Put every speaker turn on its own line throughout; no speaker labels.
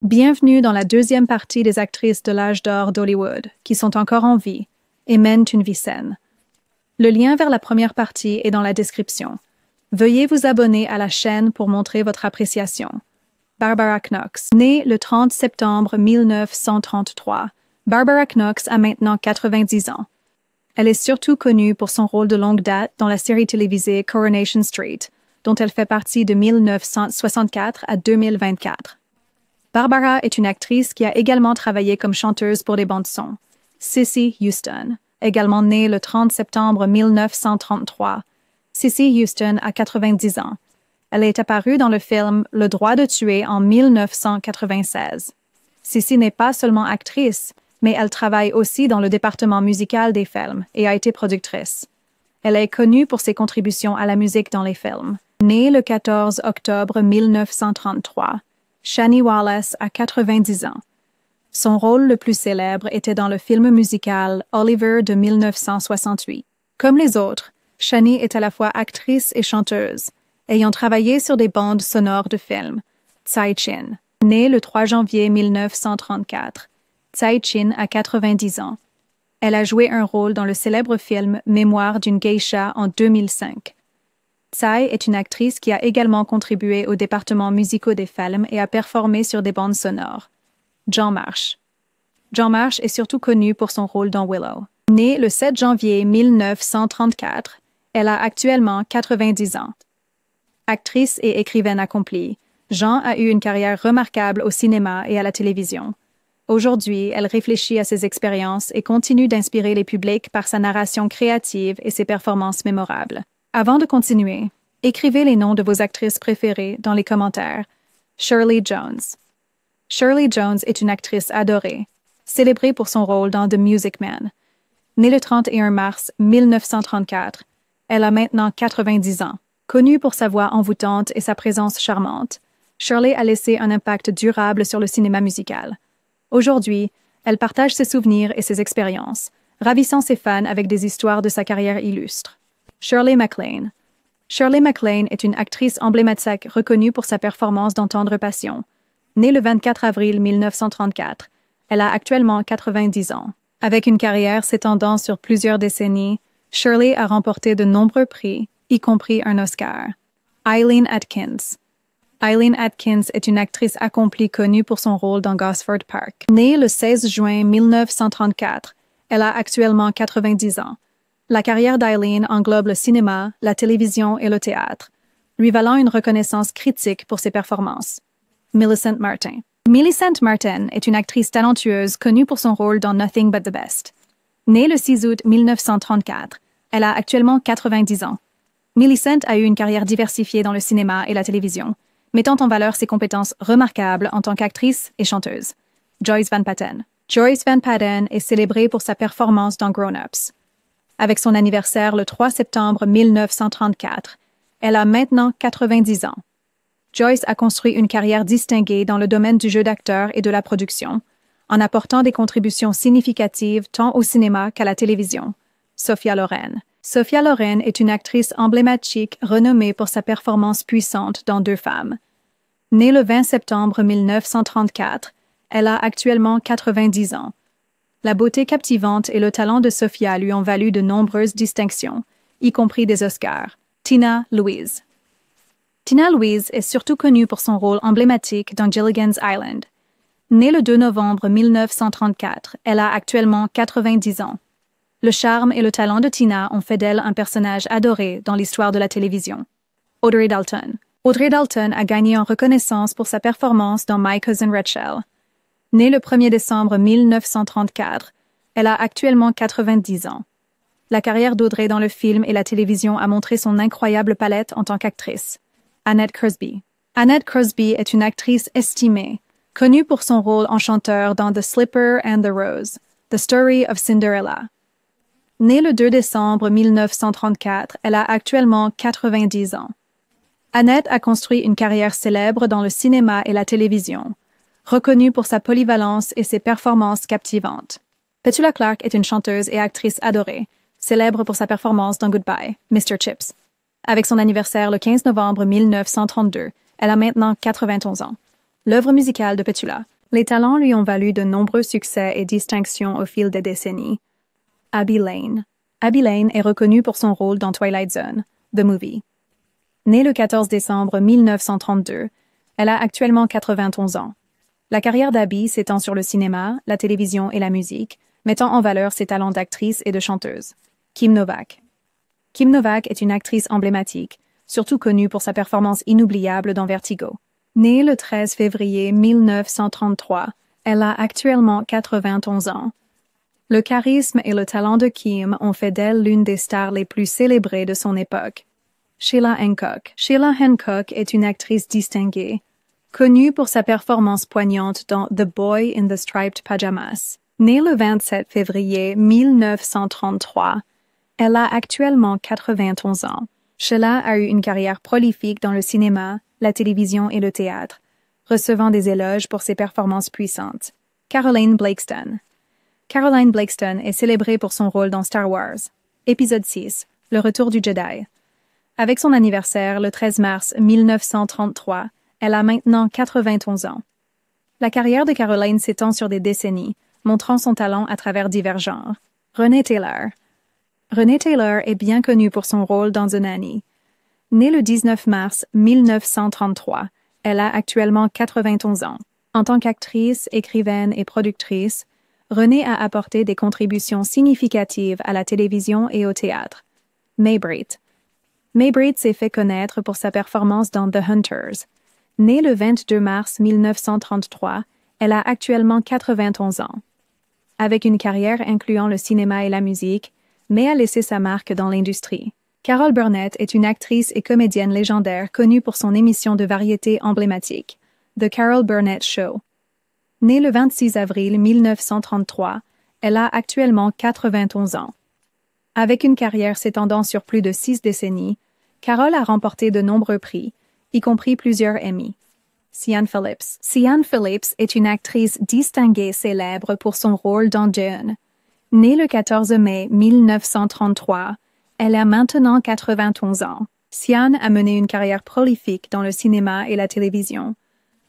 Bienvenue dans la deuxième partie des actrices de l'âge d'or d'Hollywood, qui sont encore en vie et mènent une vie saine. Le lien vers la première partie est dans la description. Veuillez vous abonner à la chaîne pour montrer votre appréciation. Barbara Knox, née le 30 septembre 1933. Barbara Knox a maintenant 90 ans. Elle est surtout connue pour son rôle de longue date dans la série télévisée Coronation Street, dont elle fait partie de 1964 à 2024. Barbara est une actrice qui a également travaillé comme chanteuse pour des bandes-sons. Cissy Houston, également née le 30 septembre 1933. Cissy Houston a 90 ans. Elle est apparue dans le film Le droit de tuer en 1996. Cissy n'est pas seulement actrice, mais elle travaille aussi dans le département musical des films et a été productrice. Elle est connue pour ses contributions à la musique dans les films. Née le 14 octobre 1933, Shani Wallace a 90 ans. Son rôle le plus célèbre était dans le film musical Oliver de 1968. Comme les autres, Shani est à la fois actrice et chanteuse, ayant travaillé sur des bandes sonores de films. Tsai Chin, née le 3 janvier 1934. Tsai Chin a 90 ans. Elle a joué un rôle dans le célèbre film Mémoire d'une geisha en 2005. Tsai est une actrice qui a également contribué au département musical des films et a performé sur des bandes sonores. John Marsh. John Marsh est surtout connu pour son rôle dans Willow. Née le 7 janvier 1934, elle a actuellement 90 ans. Actrice et écrivaine accomplie, Jean a eu une carrière remarquable au cinéma et à la télévision. Aujourd'hui, elle réfléchit à ses expériences et continue d'inspirer les publics par sa narration créative et ses performances mémorables. Avant de continuer, écrivez les noms de vos actrices préférées dans les commentaires. Shirley Jones. Shirley Jones est une actrice adorée, célébrée pour son rôle dans The Music Man. Née le 31 mars 1934, elle a maintenant 90 ans. Connue pour sa voix envoûtante et sa présence charmante, Shirley a laissé un impact durable sur le cinéma musical. Aujourd'hui, elle partage ses souvenirs et ses expériences, ravissant ses fans avec des histoires de sa carrière illustre. Shirley MacLaine. Shirley MacLaine est une actrice emblématique reconnue pour sa performance dans Tendre Passion. Née le 24 avril 1934, elle a actuellement 90 ans. Avec une carrière s'étendant sur plusieurs décennies, Shirley a remporté de nombreux prix, y compris un Oscar. Eileen Atkins. Eileen Atkins est une actrice accomplie connue pour son rôle dans Gosford Park. Née le 16 juin 1934, elle a actuellement 90 ans. La carrière d'Eileen englobe le cinéma, la télévision et le théâtre, lui valant une reconnaissance critique pour ses performances. Millicent Martin. Millicent Martin est une actrice talentueuse connue pour son rôle dans Nothing But the Best. Née le 6 août 1934, elle a actuellement 90 ans. Millicent a eu une carrière diversifiée dans le cinéma et la télévision, mettant en valeur ses compétences remarquables en tant qu'actrice et chanteuse. Joyce Van Patten. Joyce Van Patten est célébrée pour sa performance dans Grown Ups. Avec son anniversaire le 3 septembre 1934, elle a maintenant 90 ans. Joyce a construit une carrière distinguée dans le domaine du jeu d'acteur et de la production, en apportant des contributions significatives tant au cinéma qu'à la télévision. Sophia Loren. Sophia Loren est une actrice emblématique renommée pour sa performance puissante dans Deux femmes. Née le 20 septembre 1934, elle a actuellement 90 ans. La beauté captivante et le talent de Sophia lui ont valu de nombreuses distinctions, y compris des Oscars. Tina Louise. Tina Louise est surtout connue pour son rôle emblématique dans Gilligan's Island. Née le 2 novembre 1934, elle a actuellement 90 ans. Le charme et le talent de Tina ont fait d'elle un personnage adoré dans l'histoire de la télévision. Audrey Dalton. Audrey Dalton a gagné en reconnaissance pour sa performance dans My Cousin Rachel. Née le 1er décembre 1934, elle a actuellement 90 ans. La carrière d'Audrey dans le film et la télévision a montré son incroyable palette en tant qu'actrice. Annette Crosby. Annette Crosby est une actrice estimée, connue pour son rôle en chanteur dans The Slipper and the Rose, The Story of Cinderella. Née le 2 décembre 1934, elle a actuellement 90 ans. Annette a construit une carrière célèbre dans le cinéma et la télévision, reconnue pour sa polyvalence et ses performances captivantes. Petula Clark est une chanteuse et actrice adorée, célèbre pour sa performance dans Goodbye, Mr. Chips. Avec son anniversaire le 15 novembre 1932, elle a maintenant 91 ans. L'œuvre musicale de Petula. Les talents lui ont valu de nombreux succès et distinctions au fil des décennies. Abby Lane. Abby Lane est reconnue pour son rôle dans Twilight Zone, The Movie. Née le 14 décembre 1932, elle a actuellement 91 ans. La carrière d'Abby s'étend sur le cinéma, la télévision et la musique, mettant en valeur ses talents d'actrice et de chanteuse. Kim Novak. Kim Novak est une actrice emblématique, surtout connue pour sa performance inoubliable dans Vertigo. Née le 13 février 1933, elle a actuellement 91 ans. Le charisme et le talent de Kim ont fait d'elle l'une des stars les plus célébrées de son époque. Sheila Hancock. Sheila Hancock est une actrice distinguée, connue pour sa performance poignante dans The Boy in the Striped Pajamas. Née le 27 février 1933, elle a actuellement 91 ans. Sheila a eu une carrière prolifique dans le cinéma, la télévision et le théâtre, recevant des éloges pour ses performances puissantes. Caroline Blakeston. Caroline Blakeston est célébrée pour son rôle dans Star Wars, épisode 6, Le Retour du Jedi. Avec son anniversaire, le 13 mars 1933, elle a maintenant 91 ans. La carrière de Caroline s'étend sur des décennies, montrant son talent à travers divers genres. Renée Taylor. Renée Taylor est bien connue pour son rôle dans The Nanny. Née le 19 mars 1933, elle a actuellement 91 ans. En tant qu'actrice, écrivaine et productrice, Renée a apporté des contributions significatives à la télévision et au théâtre. May Breit. May Breit s'est fait connaître pour sa performance dans The Hunters. Née le 22 mars 1933, elle a actuellement 91 ans. Avec une carrière incluant le cinéma et la musique, May a laissé sa marque dans l'industrie. Carol Burnett est une actrice et comédienne légendaire connue pour son émission de variété emblématique, The Carol Burnett Show. Née le 26 avril 1933, elle a actuellement 91 ans. Avec une carrière s'étendant sur plus de 6 décennies, Carol a remporté de nombreux prix, y compris plusieurs Emmy. Sian Phillips. Sian Phillips est une actrice distinguée célèbre pour son rôle dans Dune. Née le 14 mai 1933, elle a maintenant 91 ans. Sian a mené une carrière prolifique dans le cinéma et la télévision,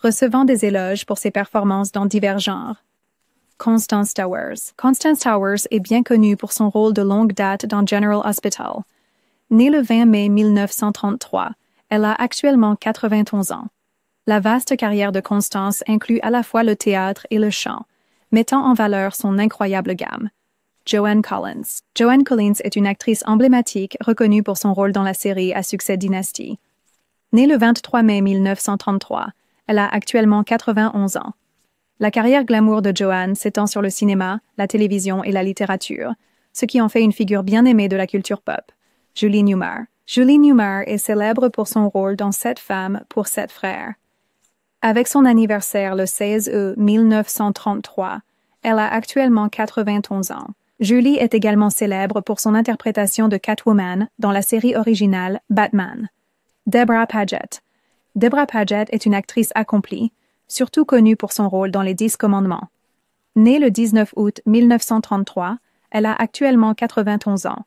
recevant des éloges pour ses performances dans divers genres. Constance Towers. Constance Towers est bien connue pour son rôle de longue date dans General Hospital. Née le 20 mai 1933, elle a actuellement 91 ans. La vaste carrière de Constance inclut à la fois le théâtre et le chant, mettant en valeur son incroyable gamme. Joan Collins. Joan Collins est une actrice emblématique reconnue pour son rôle dans la série à succès Dynasty. Née le 23 mai 1933, elle a actuellement 91 ans. La carrière glamour de Joan s'étend sur le cinéma, la télévision et la littérature, ce qui en fait une figure bien aimée de la culture pop. Julie Newmar. Julie Newmar est célèbre pour son rôle dans 7 femmes pour 7 frères. Avec son anniversaire le 16 août 1933, elle a actuellement 91 ans. Julie est également célèbre pour son interprétation de Catwoman dans la série originale Batman. Deborah Paget. Deborah Paget est une actrice accomplie, surtout connue pour son rôle dans Les 10 Commandements. Née le 19 août 1933, elle a actuellement 91 ans.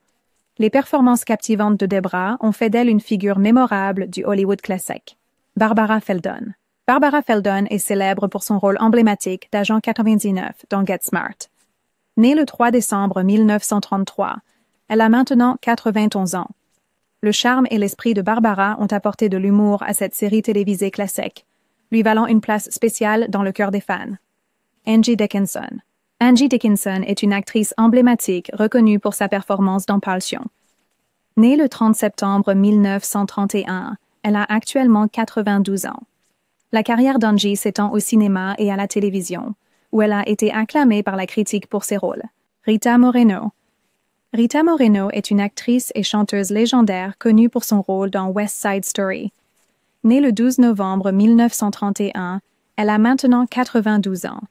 Les performances captivantes de Deborah ont fait d'elle une figure mémorable du Hollywood classique. Barbara Feldon. Barbara Feldon est célèbre pour son rôle emblématique d'agent 99 dans Get Smart. Née le 3 décembre 1933, elle a maintenant 91 ans. Le charme et l'esprit de Barbara ont apporté de l'humour à cette série télévisée classique, lui valant une place spéciale dans le cœur des fans. Angie Dickinson. Angie Dickinson est une actrice emblématique reconnue pour sa performance dans Passion. Née le 30 septembre 1931, elle a actuellement 92 ans. La carrière d'Angie s'étend au cinéma et à la télévision, où elle a été acclamée par la critique pour ses rôles. Rita Moreno. Rita Moreno est une actrice et chanteuse légendaire connue pour son rôle dans West Side Story. Née le 12 novembre 1931, elle a maintenant 92 ans.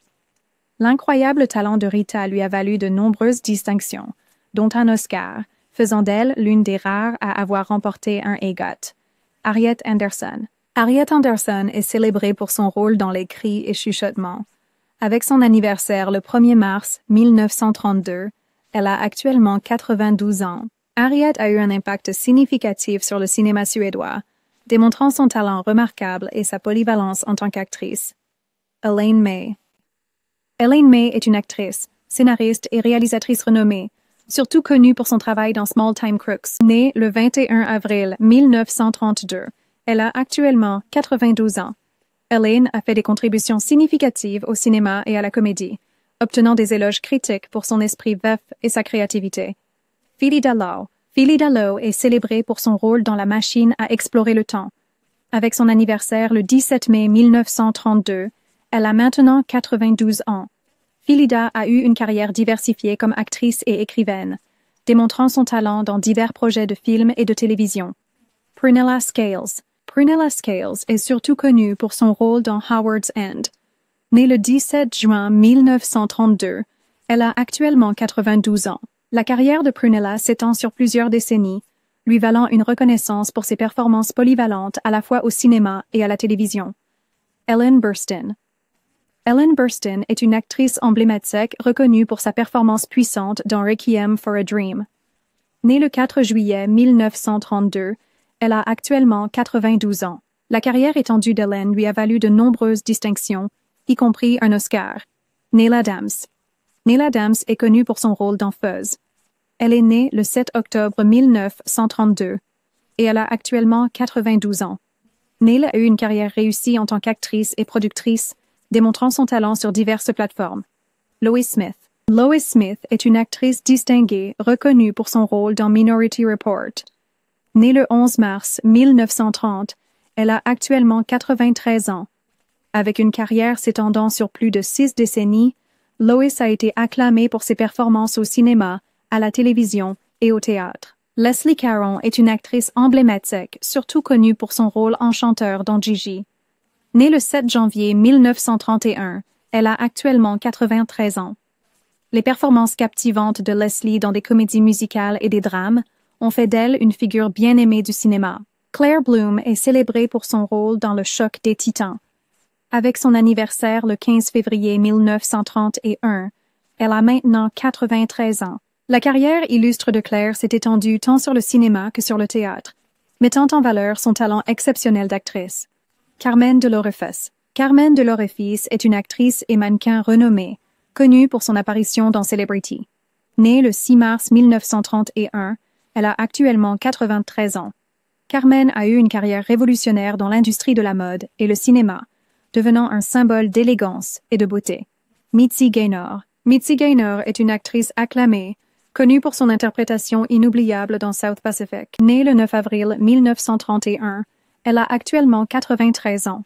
L'incroyable talent de Rita lui a valu de nombreuses distinctions, dont un Oscar, faisant d'elle l'une des rares à avoir remporté un EGOT. Harriet Anderson. Harriet Anderson est célébrée pour son rôle dans Les Cris et Chuchotements. Avec son anniversaire le 1er mars 1932, elle a actuellement 92 ans. Harriet a eu un impact significatif sur le cinéma suédois, démontrant son talent remarquable et sa polyvalence en tant qu'actrice. Elaine May. Elaine May est une actrice, scénariste et réalisatrice renommée, surtout connue pour son travail dans Small Time Crooks. Née le 21 avril 1932, elle a actuellement 92 ans. Elaine a fait des contributions significatives au cinéma et à la comédie, obtenant des éloges critiques pour son esprit vif et sa créativité. Philida Lowe. Philida Lowe est célébrée pour son rôle dans La Machine à explorer le temps. Avec son anniversaire le 17 mai 1932, elle a maintenant 92 ans. Philida a eu une carrière diversifiée comme actrice et écrivaine, démontrant son talent dans divers projets de films et de télévision. Prunella Scales. Prunella Scales est surtout connue pour son rôle dans Howard's End. Née le 17 juin 1932, elle a actuellement 92 ans. La carrière de Prunella s'étend sur plusieurs décennies, lui valant une reconnaissance pour ses performances polyvalentes à la fois au cinéma et à la télévision. Ellen Burstyn. Ellen Burstyn est une actrice emblématique reconnue pour sa performance puissante dans Requiem for a Dream. Née le 4 juillet 1932, elle a actuellement 92 ans. La carrière étendue d'Ellen lui a valu de nombreuses distinctions, y compris un Oscar. Neil Adams. Neil Adams est connue pour son rôle dans Fuzz. Elle est née le 7 octobre 1932 et elle a actuellement 92 ans. Neil a eu une carrière réussie en tant qu'actrice et productrice, démontrant son talent sur diverses plateformes. Lois Smith. Lois Smith est une actrice distinguée, reconnue pour son rôle dans Minority Report. Née le 11 mars 1930, elle a actuellement 93 ans. Avec une carrière s'étendant sur plus de 6 décennies, Lois a été acclamée pour ses performances au cinéma, à la télévision et au théâtre. Leslie Caron est une actrice emblématique, surtout connue pour son rôle enchanteur dans Gigi. Née le 7 janvier 1931, elle a actuellement 93 ans. Les performances captivantes de Leslie dans des comédies musicales et des drames ont fait d'elle une figure bien aimée du cinéma. Claire Bloom est célébrée pour son rôle dans Le Choc des Titans. Avec son anniversaire le 15 février 1931, elle a maintenant 93 ans. La carrière illustre de Claire s'est étendue tant sur le cinéma que sur le théâtre, mettant en valeur son talent exceptionnel d'actrice. Carmen de l'Orefis. Carmen de l'Orefis est une actrice et mannequin renommée, connue pour son apparition dans Celebrity. Née le 6 mars 1931, elle a actuellement 93 ans. Carmen a eu une carrière révolutionnaire dans l'industrie de la mode et le cinéma, devenant un symbole d'élégance et de beauté. Mitzi Gaynor. Mitzi Gaynor est une actrice acclamée, connue pour son interprétation inoubliable dans South Pacific. Née le 9 avril 1931, elle a actuellement 93 ans.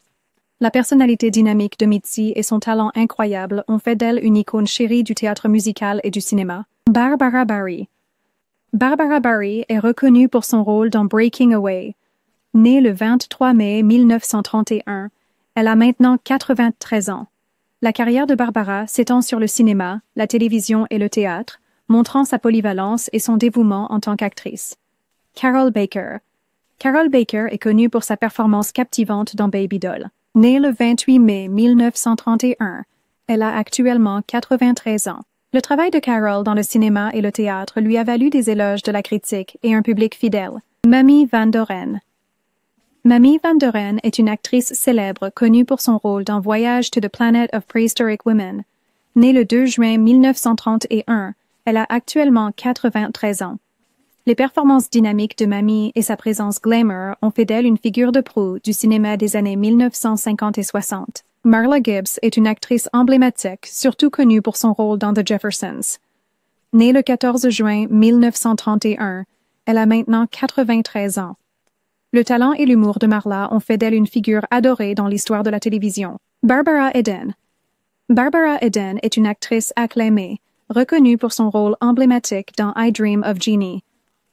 La personnalité dynamique de Mitzi et son talent incroyable ont fait d'elle une icône chérie du théâtre musical et du cinéma. Barbara Barrie. Barbara Barrie est reconnue pour son rôle dans Breaking Away. Née le 23 mai 1931, elle a maintenant 93 ans. La carrière de Barbara s'étend sur le cinéma, la télévision et le théâtre, montrant sa polyvalence et son dévouement en tant qu'actrice. Carol Baker. Carol Baker est connue pour sa performance captivante dans Baby Doll. Née le 28 mai 1931, elle a actuellement 93 ans. Le travail de Carol dans le cinéma et le théâtre lui a valu des éloges de la critique et un public fidèle. Mamie Van Doren. Mamie Van Doren est une actrice célèbre connue pour son rôle dans Voyage to the Planet of Prehistoric Women. Née le 2 juin 1931, elle a actuellement 93 ans. Les performances dynamiques de Mamie et sa présence glamour ont fait d'elle une figure de proue du cinéma des années 1950 et 60. Marla Gibbs est une actrice emblématique, surtout connue pour son rôle dans The Jeffersons. Née le 14 juin 1931, elle a maintenant 93 ans. Le talent et l'humour de Marla ont fait d'elle une figure adorée dans l'histoire de la télévision. Barbara Eden. Barbara Eden est une actrice acclamée, reconnue pour son rôle emblématique dans I Dream of Jeannie.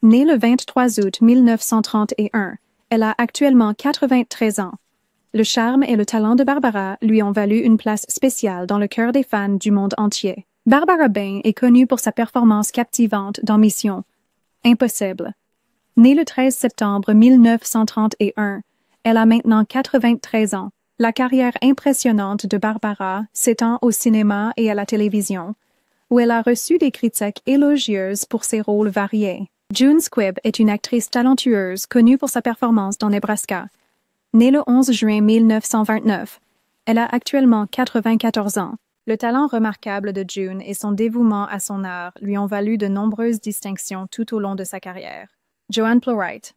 Née le 23 août 1931, elle a actuellement 93 ans. Le charme et le talent de Barbara lui ont valu une place spéciale dans le cœur des fans du monde entier. Barbara Bain est connue pour sa performance captivante dans Mission Impossible. Née le 13 septembre 1931, elle a maintenant 93 ans. La carrière impressionnante de Barbara s'étend au cinéma et à la télévision, où elle a reçu des critiques élogieuses pour ses rôles variés. June Squibb est une actrice talentueuse connue pour sa performance dans Nebraska. Née le 11 juin 1929, Elle a actuellement 94 ans. Le talent remarquable de June et son dévouement à son art lui ont valu de nombreuses distinctions tout au long de sa carrière. Joanne Plowright.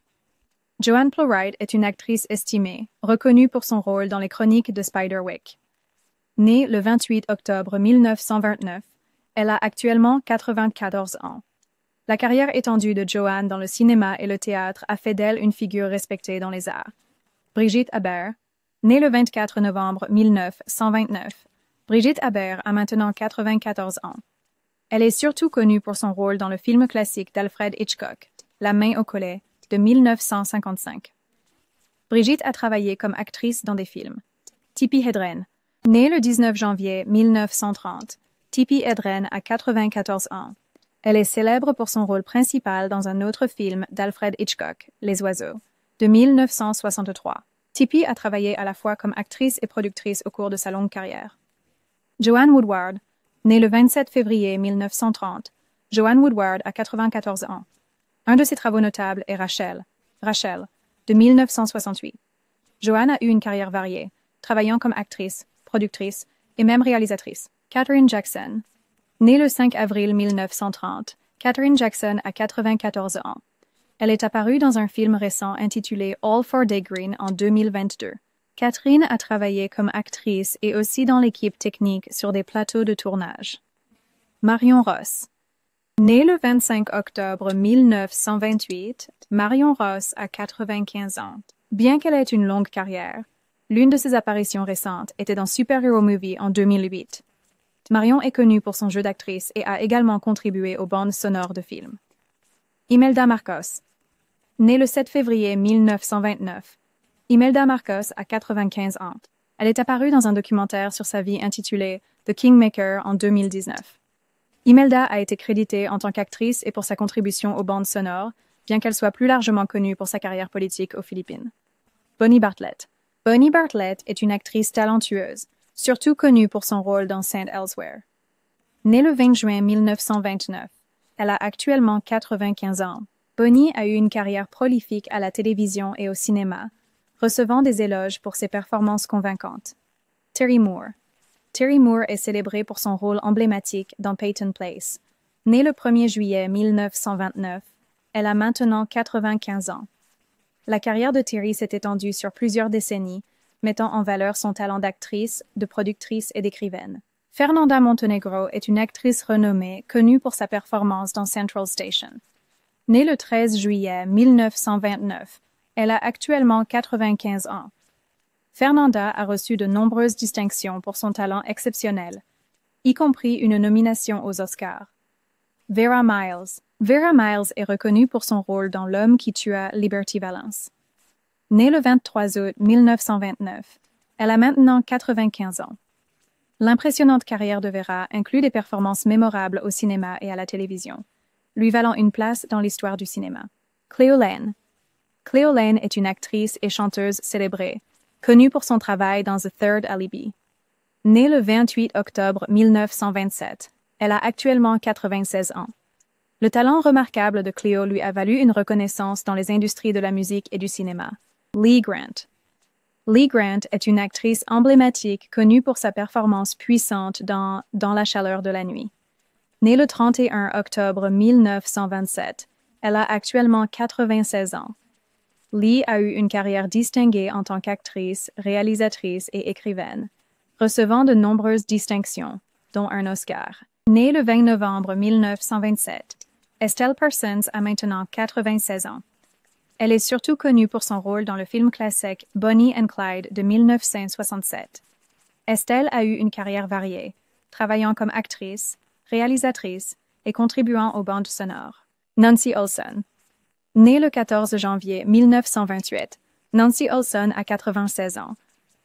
Joanne Plowright est une actrice estimée, reconnue pour son rôle dans les chroniques de Spiderwick. Née le 28 octobre 1929, elle a actuellement 94 ans. La carrière étendue de Joanne dans le cinéma et le théâtre a fait d'elle une figure respectée dans les arts. Brigitte Habert. Née le 24 novembre 1929, Brigitte Habert a maintenant 94 ans. Elle est surtout connue pour son rôle dans le film classique d'Alfred Hitchcock, La main au collet, de 1955. Brigitte a travaillé comme actrice dans des films. Tippi Hedren. Née le 19 janvier 1930, Tippi Hedren a 94 ans. Elle est célèbre pour son rôle principal dans un autre film d'Alfred Hitchcock, Les oiseaux, de 1963. Tippi a travaillé à la fois comme actrice et productrice au cours de sa longue carrière. Joanne Woodward. Née le 27 février 1930, Joanne Woodward a 94 ans. Un de ses travaux notables est Rachel, de 1968. Joanne a eu une carrière variée, travaillant comme actrice, productrice et même réalisatrice. Katherine Jackson. Née le 5 avril 1930, Katherine Jackson a 94 ans. Elle est apparue dans un film récent intitulé All for Day Green en 2022. Katherine a travaillé comme actrice et aussi dans l'équipe technique sur des plateaux de tournage. Marion Ross. Née le 25 octobre 1928, Marion Ross a 95 ans. Bien qu'elle ait une longue carrière, l'une de ses apparitions récentes était dans Super Hero Movie en 2008. Marion est connue pour son jeu d'actrice et a également contribué aux bandes sonores de films. Imelda Marcos. Née le 7 février 1929, Imelda Marcos a 95 ans. Elle est apparue dans un documentaire sur sa vie intitulé The Kingmaker en 2019. Imelda a été créditée en tant qu'actrice et pour sa contribution aux bandes sonores, bien qu'elle soit plus largement connue pour sa carrière politique aux Philippines. Bonnie Bartlett. Bonnie Bartlett est une actrice talentueuse, surtout connue pour son rôle dans St. Elsewhere. Née le 20 juin 1929, elle a actuellement 95 ans. Bonnie a eu une carrière prolifique à la télévision et au cinéma, recevant des éloges pour ses performances convaincantes. Terry Moore. Terry Moore est célébrée pour son rôle emblématique dans Peyton Place. Née le 1er juillet 1929, elle a maintenant 95 ans. La carrière de Terry s'est étendue sur plusieurs décennies, mettant en valeur son talent d'actrice, de productrice et d'écrivaine. Fernanda Montenegro est une actrice renommée, connue pour sa performance dans Central Station. Née le 13 juillet 1929, elle a actuellement 95 ans. Fernanda a reçu de nombreuses distinctions pour son talent exceptionnel, y compris une nomination aux Oscars. Vera Miles. Vera Miles est reconnue pour son rôle dans L'homme qui tua Liberty Valance. Née le 23 août 1929, elle a maintenant 95 ans. L'impressionnante carrière de Vera inclut des performances mémorables au cinéma et à la télévision, lui valant une place dans l'histoire du cinéma. Cleo Laine. Cleo Laine est une actrice et chanteuse célébrée, connue pour son travail dans The Third Alibi. Née le 28 octobre 1927, elle a actuellement 96 ans. Le talent remarquable de Cleo lui a valu une reconnaissance dans les industries de la musique et du cinéma. Lee Grant. Lee Grant est une actrice emblématique connue pour sa performance puissante dans Dans la chaleur de la nuit. Née le 31 octobre 1927, elle a actuellement 96 ans. Lee a eu une carrière distinguée en tant qu'actrice, réalisatrice et écrivaine, recevant de nombreuses distinctions, dont un Oscar. Née le 20 novembre 1927, Estelle Parsons a maintenant 96 ans. Elle est surtout connue pour son rôle dans le film classique Bonnie and Clyde de 1967. Estelle a eu une carrière variée, travaillant comme actrice, réalisatrice et contribuant aux bandes sonores. Nancy Olson. Née le 14 janvier 1928, Nancy Olson a 96 ans.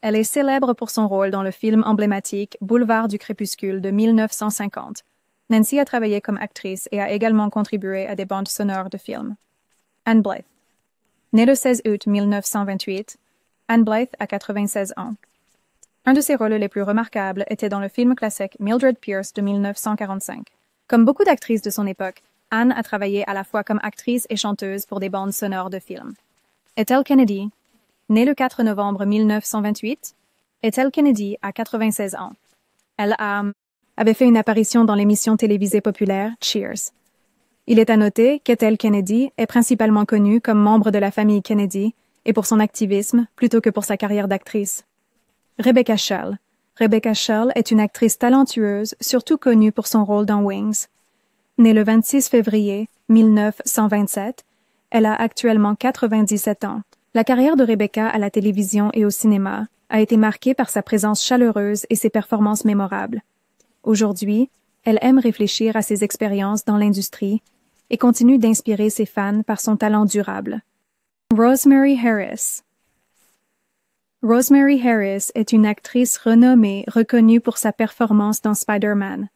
Elle est célèbre pour son rôle dans le film emblématique Boulevard du crépuscule de 1950. Nancy a travaillé comme actrice et a également contribué à des bandes sonores de films. Anne Blyth. Née le 16 août 1928, Anne Blyth a 96 ans. Un de ses rôles les plus remarquables était dans le film classique Mildred Pierce de 1945. Comme beaucoup d'actrices de son époque, Anne a travaillé à la fois comme actrice et chanteuse pour des bandes sonores de films. Ethel Kennedy. Née le 4 novembre 1928, Ethel Kennedy a 96 ans. avait fait une apparition dans l'émission télévisée populaire Cheers. Il est à noter qu'Ethel Kennedy est principalement connue comme membre de la famille Kennedy et pour son activisme plutôt que pour sa carrière d'actrice. Rebecca Shell. Rebecca Shell est une actrice talentueuse, surtout connue pour son rôle dans Wings. Née le 26 février 1927, elle a actuellement 97 ans. La carrière de Rebecca à la télévision et au cinéma a été marquée par sa présence chaleureuse et ses performances mémorables. Aujourd'hui, elle aime réfléchir à ses expériences dans l'industrie et continue d'inspirer ses fans par son talent durable. Rosemary Harris. Rosemary Harris est une actrice renommée reconnue pour sa performance dans Spider-Man.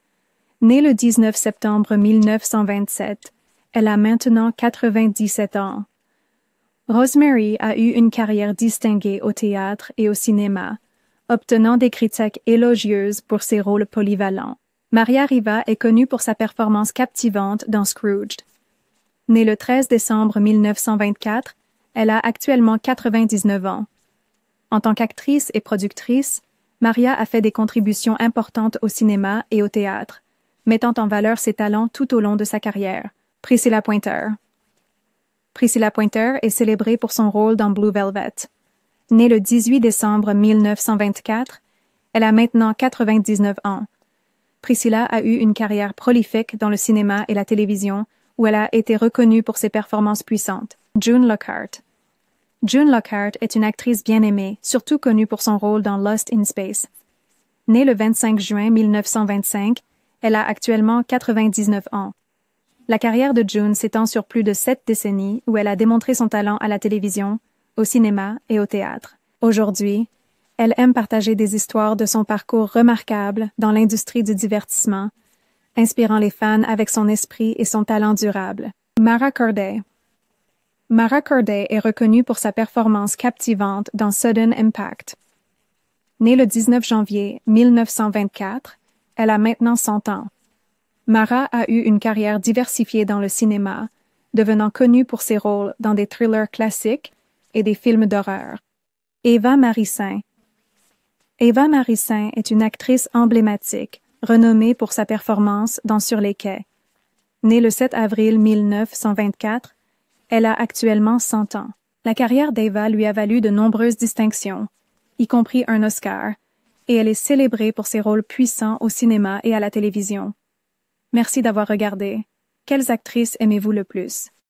Née le 19 septembre 1927, elle a maintenant 97 ans. Rosemary a eu une carrière distinguée au théâtre et au cinéma, obtenant des critiques élogieuses pour ses rôles polyvalents. Maria Riva est connue pour sa performance captivante dans Scrooged. Née le 13 décembre 1924, elle a actuellement 99 ans. En tant qu'actrice et productrice, Maria a fait des contributions importantes au cinéma et au théâtre, mettant en valeur ses talents tout au long de sa carrière. Priscilla Pointer. Priscilla Pointer est célébrée pour son rôle dans Blue Velvet. Née le 18 décembre 1924, elle a maintenant 99 ans. Priscilla a eu une carrière prolifique dans le cinéma et la télévision, où elle a été reconnue pour ses performances puissantes. June Lockhart. June Lockhart est une actrice bien aimée, surtout connue pour son rôle dans Lost in Space. Née le 25 juin 1925, elle a actuellement 99 ans. La carrière de June s'étend sur plus de 7 décennies où elle a démontré son talent à la télévision, au cinéma et au théâtre. Aujourd'hui, elle aime partager des histoires de son parcours remarquable dans l'industrie du divertissement, inspirant les fans avec son esprit et son talent durable. Mara Corday. Mara Corday est reconnue pour sa performance captivante dans Sudden Impact. Née le 19 janvier 1924, elle a maintenant 100 ans. Mara a eu une carrière diversifiée dans le cinéma, devenant connue pour ses rôles dans des thrillers classiques et des films d'horreur. Eva Marie-Saint. Eva Marie-Saint est une actrice emblématique, renommée pour sa performance dans Sur les quais. Née le 7 avril 1924, elle a actuellement 100 ans. La carrière d'Eva lui a valu de nombreuses distinctions, y compris un Oscar, et elle est célébrée pour ses rôles puissants au cinéma et à la télévision. Merci d'avoir regardé. Quelles actrices aimez-vous le plus?